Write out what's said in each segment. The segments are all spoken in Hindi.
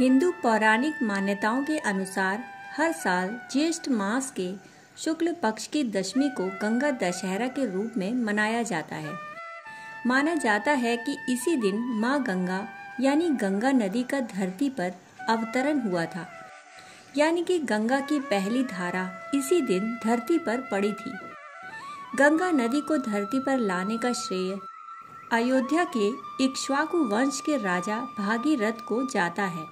हिंदू पौराणिक मान्यताओं के अनुसार हर साल ज्येष्ठ मास के शुक्ल पक्ष की दशमी को गंगा दशहरा के रूप में मनाया जाता है। माना जाता है कि इसी दिन माँ गंगा यानी गंगा नदी का धरती पर अवतरण हुआ था, यानी कि गंगा की पहली धारा इसी दिन धरती पर पड़ी थी। गंगा नदी को धरती पर लाने का श्रेय अयोध्या के इक्ष्वाकु वंश के राजा भागीरथ को जाता है,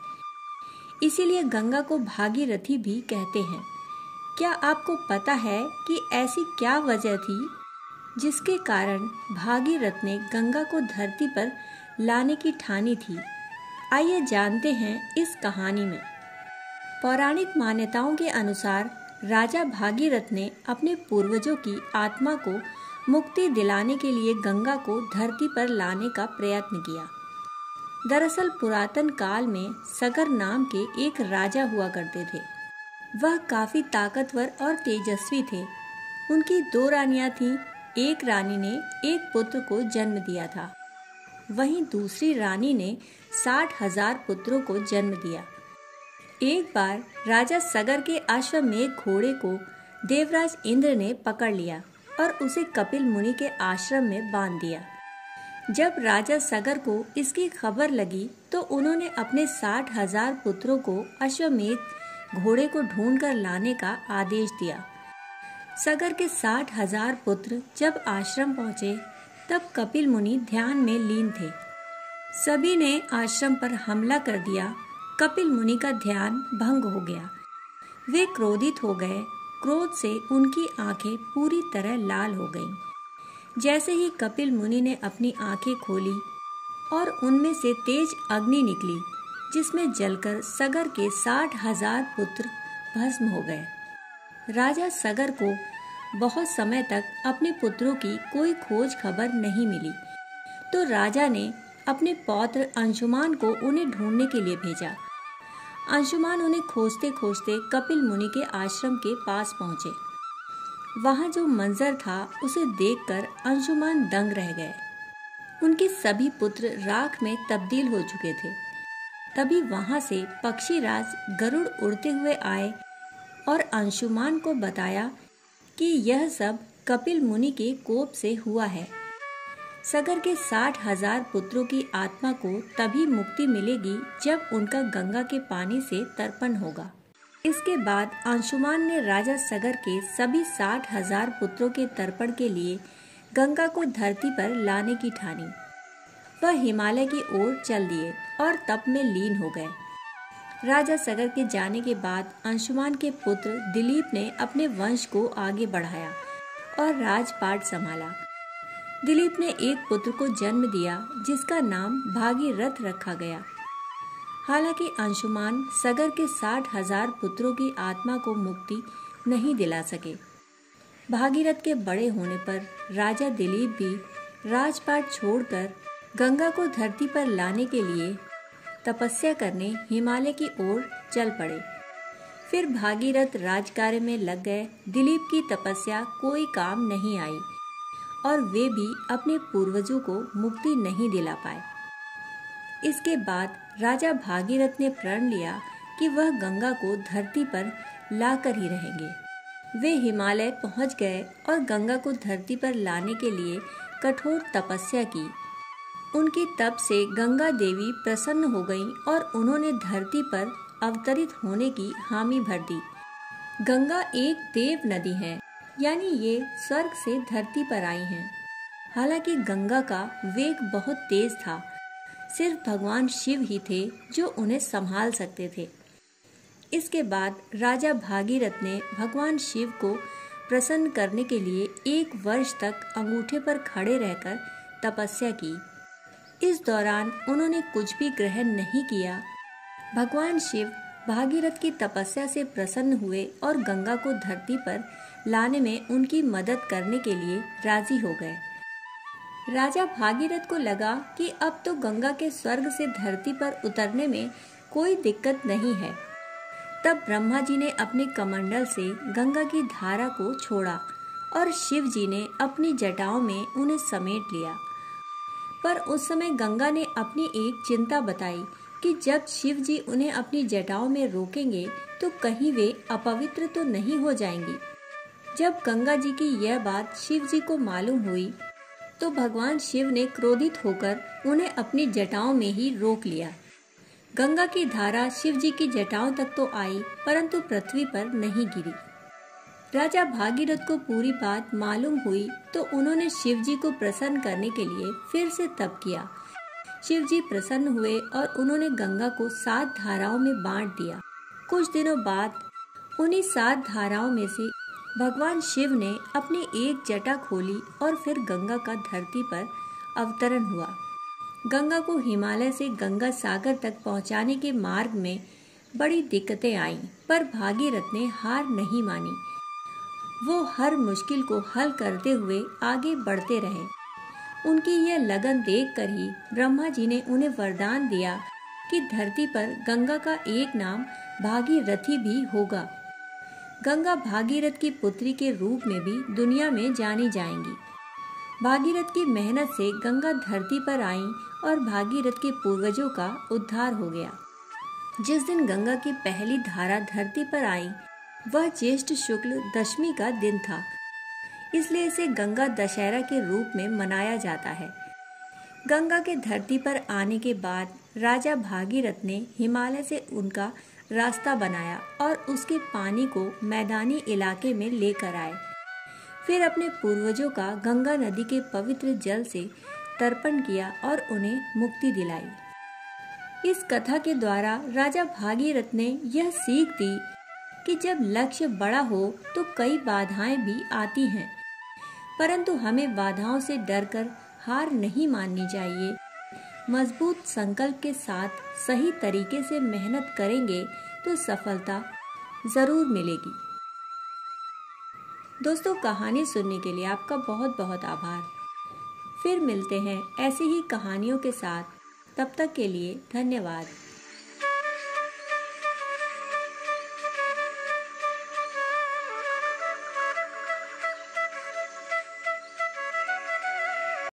इसीलिए गंगा को भागीरथी भी कहते हैं। क्या आपको पता है कि ऐसी क्या वजह थी जिसके कारण भागीरथ ने गंगा को धरती पर लाने की ठानी थी? आइए जानते हैं इस कहानी में। पौराणिक मान्यताओं के अनुसार राजा भागीरथ ने अपने पूर्वजों की आत्मा को मुक्ति दिलाने के लिए गंगा को धरती पर लाने का प्रयत्न किया। दरअसल पुरातन काल में सगर नाम के एक राजा हुआ करते थे। वह काफी ताकतवर और तेजस्वी थे। उनकी 2 रानियां थीं। एक रानी ने एक पुत्र को जन्म दिया था, वहीं दूसरी रानी ने 60,000 पुत्रों को जन्म दिया। एक बार राजा सगर के अश्वमेध घोड़े को देवराज इंद्र ने पकड़ लिया और उसे कपिल मुनि के आश्रम में बांध दिया। जब राजा सगर को इसकी खबर लगी तो उन्होंने अपने 60,000 पुत्रों को अश्वमेध घोड़े को ढूंढकर लाने का आदेश दिया। सगर के 60,000 पुत्र जब आश्रम पहुंचे तब कपिल मुनि ध्यान में लीन थे। सभी ने आश्रम पर हमला कर दिया। कपिल मुनि का ध्यान भंग हो गया। वे क्रोधित हो गए। क्रोध से उनकी आंखें पूरी तरह लाल हो गईं। जैसे ही कपिल मुनि ने अपनी आंखें खोली और उनमें से तेज अग्नि निकली, जिसमें जलकर सगर के 60,000 पुत्र भस्म हो गए। राजा सगर को बहुत समय तक अपने पुत्रों की कोई खोज खबर नहीं मिली, तो राजा ने अपने पौत्र अंशुमान को उन्हें ढूंढने के लिए भेजा। अंशुमान उन्हें खोजते खोजते कपिल मुनि के आश्रम के पास पहुंचे। वहां जो मंजर था उसे देखकर अंशुमान दंग रह गए। उनके सभी पुत्र राख में तब्दील हो चुके थे। तभी वहां से पक्षीराज गरुड़ उड़ते हुए आए और अंशुमान को बताया कि यह सब कपिल मुनि के कोप से हुआ है। सगर के 60,000 पुत्रों की आत्मा को तभी मुक्ति मिलेगी जब उनका गंगा के पानी से तर्पण होगा। इसके बाद अंशुमान ने राजा सगर के सभी 60,000 पुत्रों के तर्पण के लिए गंगा को धरती पर लाने की ठानी। वह हिमालय की ओर चल दिए और तप में लीन हो गए। राजा सगर के जाने के बाद अंशुमान के पुत्र दिलीप ने अपने वंश को आगे बढ़ाया और राजपाट संभाला। दिलीप ने एक पुत्र को जन्म दिया जिसका नाम भागीरथ रखा गया। हालांकि अंशुमान सगर के 60,000 पुत्रों की आत्मा को मुक्ति नहीं दिला सके। भागीरथ के बड़े होने पर राजा दिलीप भी राजपाट छोड़कर गंगा को धरती पर लाने के लिए तपस्या करने हिमालय की ओर चल पड़े। फिर भागीरथ राजकार्य में लग गए। दिलीप की तपस्या कोई काम नहीं आई और वे भी अपने पूर्वजों को मुक्ति नहीं दिला पाए। इसके बाद राजा भागीरथ ने प्रण लिया कि वह गंगा को धरती पर लाकर ही रहेंगे। वे हिमालय पहुंच गए और गंगा को धरती पर लाने के लिए कठोर तपस्या की। उनके तप से गंगा देवी प्रसन्न हो गईं और उन्होंने धरती पर अवतरित होने की हामी भर दी। गंगा एक देव नदी है, यानी ये स्वर्ग से धरती पर आई हैं। हालांकि गंगा का वेग बहुत तेज था। सिर्फ भगवान शिव ही थे जो उन्हें संभाल सकते थे। इसके बाद राजा भागीरथ ने भगवान शिव को प्रसन्न करने के लिए 1 वर्ष तक अंगूठे पर खड़े रहकर तपस्या की। इस दौरान उन्होंने कुछ भी ग्रहण नहीं किया। भगवान शिव भागीरथ की तपस्या से प्रसन्न हुए और गंगा को धरती पर लाने में उनकी मदद करने के लिए राजी हो गए। राजा भागीरथ को लगा कि अब तो गंगा के स्वर्ग से धरती पर उतरने में कोई दिक्कत नहीं है। तब ब्रह्मा जी ने अपने कमंडल से गंगा की धारा को छोड़ा और शिव जी ने अपनी जटाओं में उन्हें समेट लिया। पर उस समय गंगा ने अपनी एक चिंता बताई कि जब शिव जी उन्हें अपनी जटाओं में रोकेंगे तो कहीं वे अपवित्र तो नहीं हो जाएंगी। जब गंगा जी की यह बात शिव जी को मालूम हुई तो भगवान शिव ने क्रोधित होकर उन्हें अपनी जटाओं में ही रोक लिया। गंगा की धारा शिव जी की जटाओं तक तो आई परंतु पृथ्वी पर नहीं गिरी। राजा भागीरथ को पूरी बात मालूम हुई तो उन्होंने शिव जी को प्रसन्न करने के लिए फिर से तप किया। शिव जी प्रसन्न हुए और उन्होंने गंगा को 7 धाराओं में बांट दिया। कुछ दिनों बाद उन्हीं 7 धाराओं में से भगवान शिव ने अपनी एक जटा खोली और फिर गंगा का धरती पर अवतरण हुआ। गंगा को हिमालय से गंगा सागर तक पहुंचाने के मार्ग में बड़ी दिक्कतें आईं, पर भागीरथ ने हार नहीं मानी। वो हर मुश्किल को हल करते हुए आगे बढ़ते रहे। उनकी यह लगन देखकर ही ब्रह्मा जी ने उन्हें वरदान दिया कि धरती पर गंगा का एक नाम भागीरथी भी होगा। गंगा भागीरथ की पुत्री के रूप में भी दुनिया में जानी जाएंगी। भागीरथ की मेहनत से गंगा धरती पर आई और भागीरथ के पूर्वजों का उद्धार हो गया। जिस दिन गंगा की पहली धारा धरती पर आई वह ज्येष्ठ शुक्ल दशमी का दिन था, इसलिए इसे गंगा दशहरा के रूप में मनाया जाता है। गंगा के धरती पर आने के बाद राजा भागीरथ ने हिमालय से उनका रास्ता बनाया और उसके पानी को मैदानी इलाके में लेकर आए। फिर अपने पूर्वजों का गंगा नदी के पवित्र जल से तर्पण किया और उन्हें मुक्ति दिलाई। इस कथा के द्वारा राजा भागीरथ ने यह सीख दी कि जब लक्ष्य बड़ा हो तो कई बाधाएं भी आती हैं, परंतु हमें बाधाओं से डरकर हार नहीं माननी चाहिए। मजबूत संकल्प के साथ सही तरीके से मेहनत करेंगे तो सफलता जरूर मिलेगी। दोस्तों, कहानी सुनने के लिए आपका बहुत बहुत आभार। फिर मिलते हैं ऐसी ही कहानियों के साथ। तब तक के लिए धन्यवाद।